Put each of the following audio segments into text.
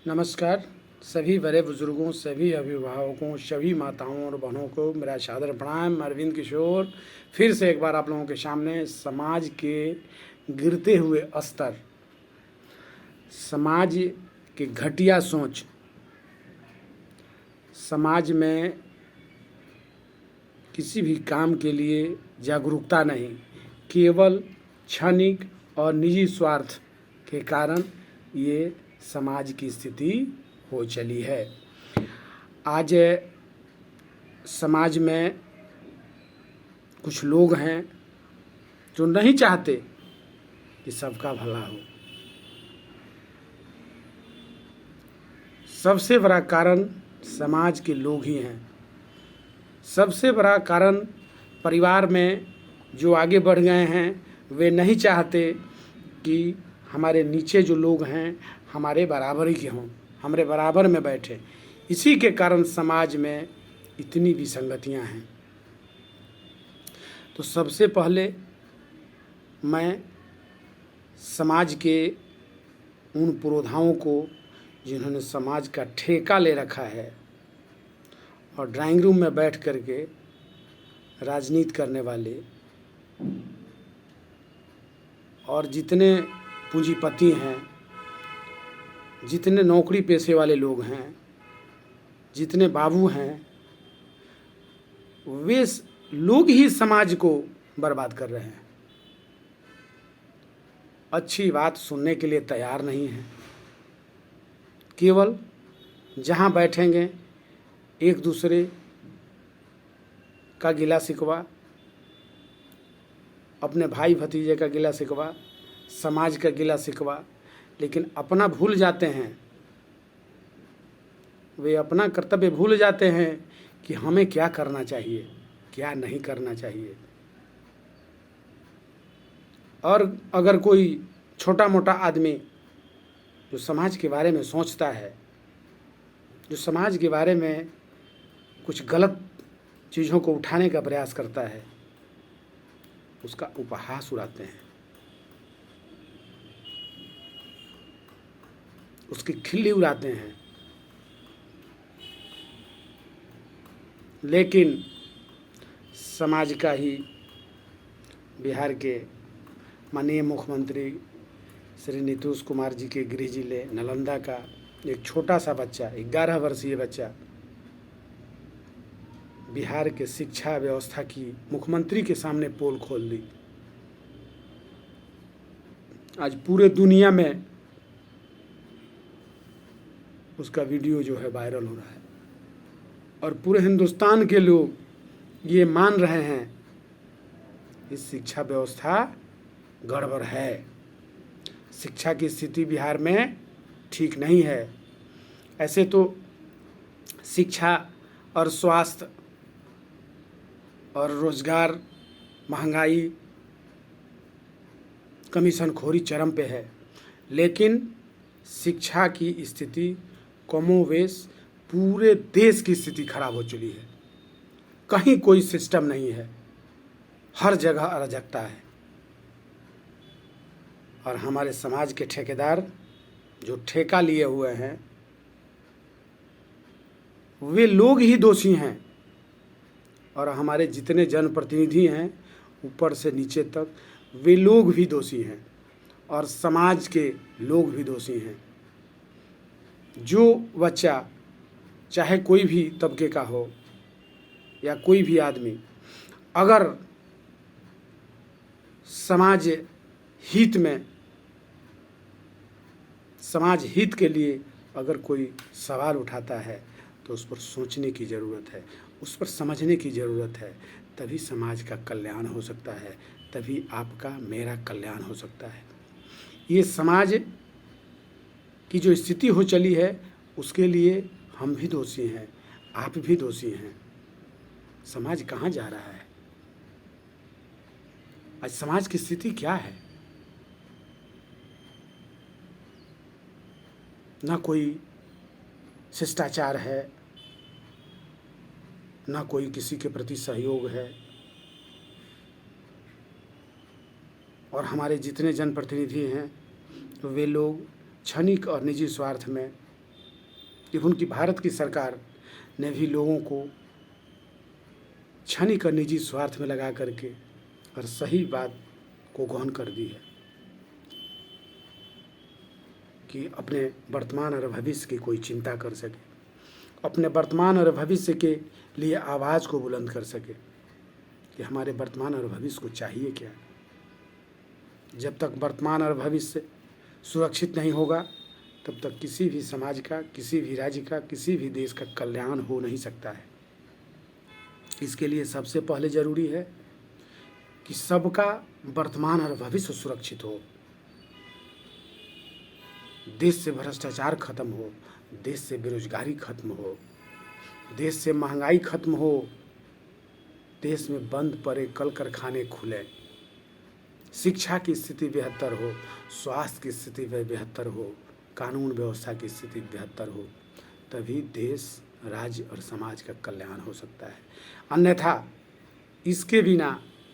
नमस्कार। सभी बड़े बुजुर्गों, सभी अभिभावकों, सभी माताओं और बहनों को मेरा सादर प्रणाम। अरविंद किशोर फिर से एक बार आप लोगों के सामने समाज के गिरते हुए स्तर, समाज की घटिया सोच, समाज में किसी भी काम के लिए जागरूकता नहीं, केवल क्षणिक और निजी स्वार्थ के कारण ये समाज की स्थिति हो चली है। आज समाज में कुछ लोग हैं जो नहीं चाहते कि सबका भला हो। सबसे बड़ा कारण समाज के लोग ही हैं। सबसे बड़ा कारण परिवार में जो आगे बढ़ गए हैं वे नहीं चाहते कि हमारे नीचे जो लोग हैं हमारे बराबर ही के हों, हमारे बराबर में बैठे। इसी के कारण समाज में इतनी विसंगतियां हैं। तो सबसे पहले मैं समाज के उन पुरोधाओं को जिन्होंने समाज का ठेका ले रखा है और ड्राइंग रूम में बैठ कर के राजनीति करने वाले और जितने पूंजीपति हैं, जितने नौकरी पेशे वाले लोग हैं, जितने बाबू हैं, वे लोग ही समाज को बर्बाद कर रहे हैं। अच्छी बात सुनने के लिए तैयार नहीं है। केवल जहाँ बैठेंगे एक दूसरे का गिला शिकवा, अपने भाई भतीजे का गिला शिकवा, समाज का गिला शिकवा, लेकिन अपना भूल जाते हैं। वे अपना कर्तव्य भूल जाते हैं कि हमें क्या करना चाहिए, क्या नहीं करना चाहिए। और अगर कोई छोटा मोटा आदमी जो समाज के बारे में सोचता है, जो समाज के बारे में कुछ गलत चीज़ों को उठाने का प्रयास करता है, उसका उपहास उड़ाते हैं, उसकी खिल्ली उड़ाते हैं। लेकिन समाज का ही बिहार के माननीय मुख्यमंत्री श्री नीतीश कुमार जी के गृह जिले नालंदा का एक छोटा सा बच्चा, 11 वर्षीय बच्चा, बिहार के शिक्षा व्यवस्था की मुख्यमंत्री के सामने पोल खोल दी। आज पूरे दुनिया में उसका वीडियो जो है वायरल हो रहा है और पूरे हिंदुस्तान के लोग ये मान रहे हैं इस शिक्षा व्यवस्था गड़बड़ है, शिक्षा की स्थिति बिहार में ठीक नहीं है। ऐसे तो शिक्षा और स्वास्थ्य और रोजगार, महंगाई, कमीशनखोरी चरम पे है, लेकिन शिक्षा की स्थिति कमोवेश पूरे देश की स्थिति खराब हो चुकी है। कहीं कोई सिस्टम नहीं है, हर जगह अराजकता है। और हमारे समाज के ठेकेदार जो ठेका लिए हुए हैं वे लोग ही दोषी हैं। और हमारे जितने जनप्रतिनिधि हैं ऊपर से नीचे तक वे लोग भी दोषी हैं और समाज के लोग भी दोषी हैं। जो बच्चा चाहे कोई भी तबके का हो या कोई भी आदमी, अगर समाज हित में, समाज हित के लिए अगर कोई सवाल उठाता है तो उस पर सोचने की ज़रूरत है, उस पर समझने की ज़रूरत है। तभी समाज का कल्याण हो सकता है, तभी आपका मेरा कल्याण हो सकता है। ये समाज की जो स्थिति हो चली है उसके लिए हम भी दोषी हैं, आप भी दोषी हैं। समाज कहाँ जा रहा है? आज समाज की स्थिति क्या है? ना कोई शिष्टाचार है, ना कोई किसी के प्रति सहयोग है। और हमारे जितने जनप्रतिनिधि हैं वे लोग क्षणिक और निजी स्वार्थ में इवन की भारत की सरकार ने भी लोगों को क्षणिक और निजी स्वार्थ में लगा करके और सही बात को गौण कर दी है कि अपने वर्तमान और भविष्य की कोई चिंता कर सके, अपने वर्तमान और भविष्य के लिए आवाज़ को बुलंद कर सके कि हमारे वर्तमान और भविष्य को चाहिए क्या। जब तक वर्तमान और भविष्य सुरक्षित नहीं होगा तब तक किसी भी समाज का, किसी भी राज्य का, किसी भी देश का कल्याण हो नहीं सकता है। इसके लिए सबसे पहले ज़रूरी है कि सबका वर्तमान और भविष्य सुरक्षित हो, देश से भ्रष्टाचार खत्म हो, देश से बेरोजगारी खत्म हो, देश से महंगाई खत्म हो, देश में बंद पड़े कल कारखाने खुले, शिक्षा की स्थिति बेहतर हो, स्वास्थ्य की स्थिति बेहतर हो, कानून व्यवस्था की स्थिति बेहतर हो, तभी देश, राज्य और समाज का कल्याण हो सकता है। अन्यथा इसके बिना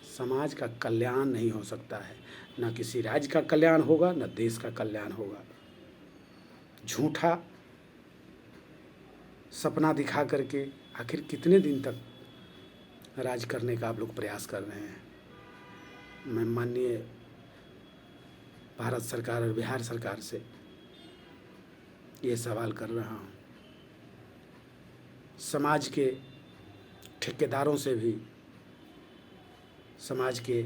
समाज का कल्याण नहीं हो सकता है। न किसी राज्य का कल्याण होगा, न देश का कल्याण होगा। झूठा सपना दिखा करके आखिर कितने दिन तक राज करने का आप लोग प्रयास कर रहे हैं। मैं माननीय भारत सरकार और बिहार सरकार से ये सवाल कर रहा हूँ, समाज के ठेकेदारों से भी, समाज के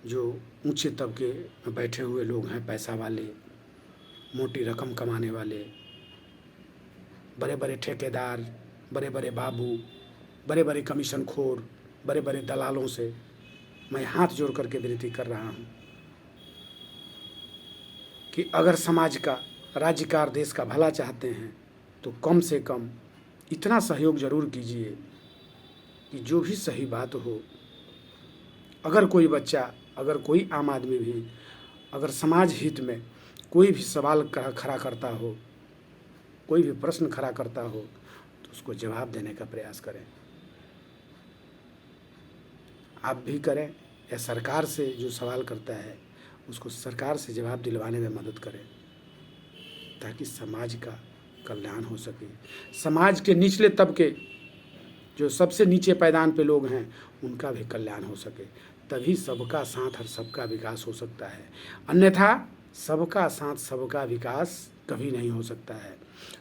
जो ऊंचे तबके में बैठे हुए लोग हैं, पैसा वाले, मोटी रकम कमाने वाले, बड़े बड़े ठेकेदार, बड़े बड़े बाबू, बड़े बड़े कमीशनखोर, बड़े बड़े दलालों से मैं हाथ जोड़ करके विनती कर रहा हूँ कि अगर समाज का, राज्य का और देश का भला चाहते हैं तो कम से कम इतना सहयोग ज़रूर कीजिए कि जो भी सही बात हो, अगर कोई बच्चा, अगर कोई आम आदमी भी अगर समाज हित में कोई भी सवाल खड़ा करता हो, कोई भी प्रश्न खड़ा करता हो, तो उसको जवाब देने का प्रयास करें। आप भी करें या सरकार से जो सवाल करता है उसको सरकार से जवाब दिलवाने में मदद करें, ताकि समाज का कल्याण हो सके। समाज के निचले तबके, जो सबसे नीचे पायदान पे लोग हैं, उनका भी कल्याण हो सके, तभी सबका साथ और सबका विकास हो सकता है। अन्यथा सबका साथ सबका विकास कभी नहीं हो सकता है।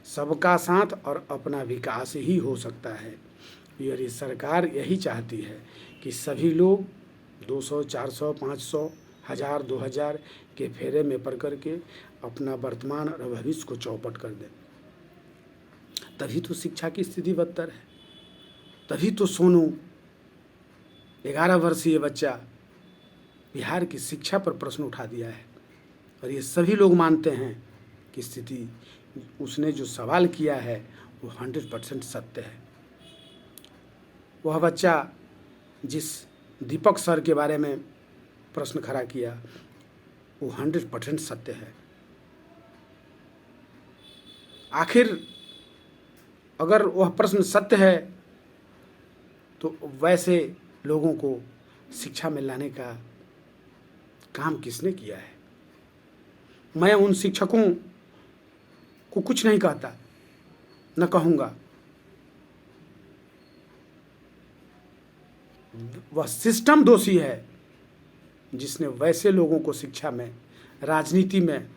सबका साथ और अपना विकास ही हो सकता है। ये सरकार यही चाहती है कि सभी लोग 200, 400, 500, 1000, 2000 के फेरे में पड़ करके अपना वर्तमान और भविष्य को चौपट कर दें। तभी तो शिक्षा की स्थिति बदतर है। तभी तो सोनू 11 वर्षीय बच्चा बिहार की शिक्षा पर प्रश्न उठा दिया है, और ये सभी लोग मानते हैं कि स्थिति, उसने जो सवाल किया है वो 100% सत्य है। वह बच्चा जिस दीपक सर के बारे में प्रश्न खड़ा किया वो 100% सत्य है। आखिर अगर वह प्रश्न सत्य है तो वैसे लोगों को शिक्षा में लाने का काम किसने किया है? मैं उन शिक्षकों को कुछ नहीं कहता, न कहूँगा। वह सिस्टम दोषी है जिसने वैसे लोगों को शिक्षा में, राजनीति में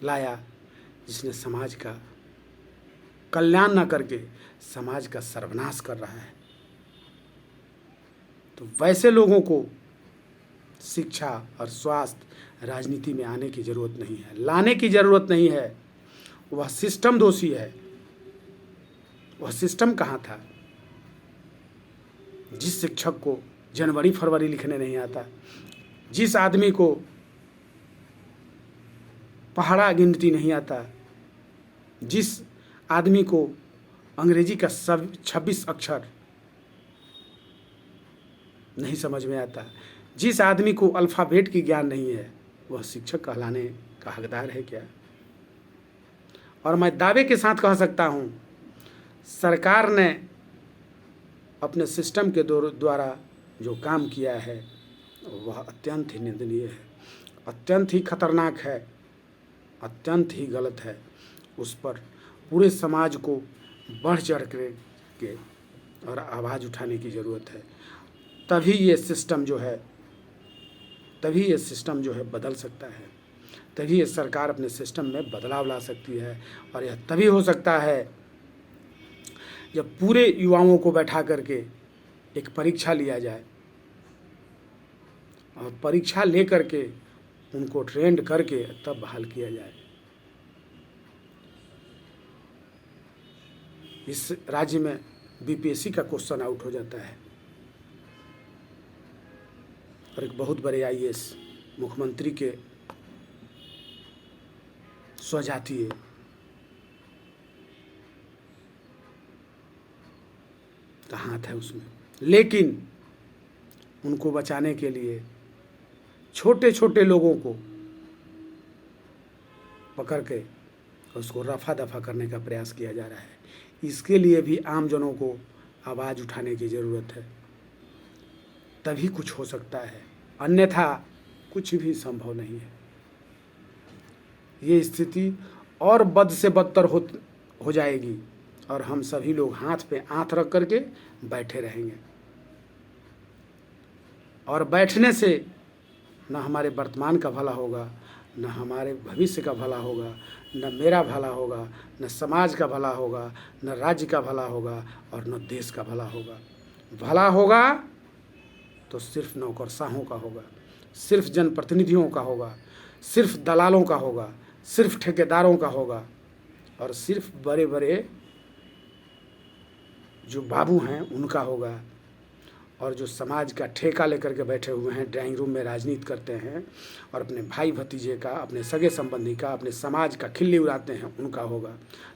लाया, जिसने समाज का कल्याण न करके समाज का सर्वनाश कर रहा है। तो वैसे लोगों को शिक्षा और स्वास्थ्य, राजनीति में आने की ज़रूरत नहीं है, लाने की ज़रूरत नहीं है। वह सिस्टम दोषी है। वह सिस्टम कहाँ था? जिस शिक्षक को जनवरी फरवरी लिखने नहीं आता, जिस आदमी को पहाड़ा गिनती नहीं आता, जिस आदमी को अंग्रेजी का सब 26 अक्षर नहीं समझ में आता, जिस आदमी को अल्फ़ाबेट की ज्ञान नहीं है, वह शिक्षक कहलाने का हकदार है क्या? और मैं दावे के साथ कह सकता हूँ, सरकार ने अपने सिस्टम के द्वारा जो काम किया है वह अत्यंत ही निंदनीय है, अत्यंत ही खतरनाक है, अत्यंत ही गलत है। उस पर पूरे समाज को बढ़ चढ़ के और आवाज़ उठाने की ज़रूरत है। तभी ये सिस्टम जो है बदल सकता है, तभी ये सरकार अपने सिस्टम में बदलाव ला सकती है। और यह तभी हो सकता है जब पूरे युवाओं को बैठा करके एक परीक्षा लिया जाए और परीक्षा ले करके उनको ट्रेंड करके तब बहाल किया जाए। इस राज्य में बीपीएससी का क्वेश्चन आउट हो जाता है और एक बहुत बड़े आईएएस मुख्यमंत्री के स्वजातीय का हाथ है उसमें, लेकिन उनको बचाने के लिए छोटे छोटे लोगों को पकड़ के उसको रफा दफा करने का प्रयास किया जा रहा है। इसके लिए भी आम जनों को आवाज़ उठाने की ज़रूरत है, तभी कुछ हो सकता है, अन्यथा कुछ भी संभव नहीं है। ये स्थिति और बद से बदतर हो जाएगी और हम सभी लोग हाथ पे हाथ रख करके बैठे रहेंगे। और बैठने से न हमारे वर्तमान का भला होगा, न हमारे भविष्य का भला होगा, न मेरा भला होगा, न समाज का भला होगा, न राज्य का भला होगा और न देश का भला होगा। भला होगा तो सिर्फ नौकरशाहों का होगा, सिर्फ जनप्रतिनिधियों का होगा, सिर्फ दलालों का होगा, सिर्फ ठेकेदारों का होगा और सिर्फ बड़े बड़े जो बाबू हैं उनका होगा। और जो समाज का ठेका लेकर के बैठे हुए हैं, ड्राइंग रूम में राजनीति करते हैं और अपने भाई भतीजे का, अपने सगे संबंधी का, अपने समाज का खिल्ली उड़ाते हैं, उनका होगा।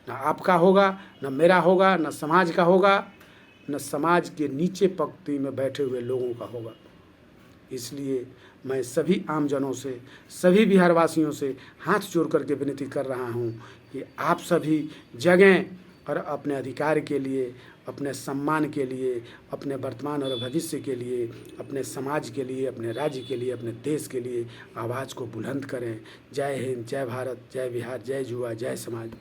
ना आपका होगा, ना मेरा होगा, ना समाज का होगा, न समाज के नीचे पंक्ति में बैठे हुए लोगों का होगा। इसलिए मैं सभी आमजनों से, सभी बिहारवासियों से हाथ जोड़ करके विनती कर रहा हूँ कि आप सभी जगें और अपने अधिकार के लिए, अपने सम्मान के लिए, अपने वर्तमान और भविष्य के लिए, अपने समाज के लिए, अपने राज्य के लिए, अपने देश के लिए आवाज़ को बुलंद करें। जय हिंद, जय भारत, जय बिहार, जय जुआ, जय समाज।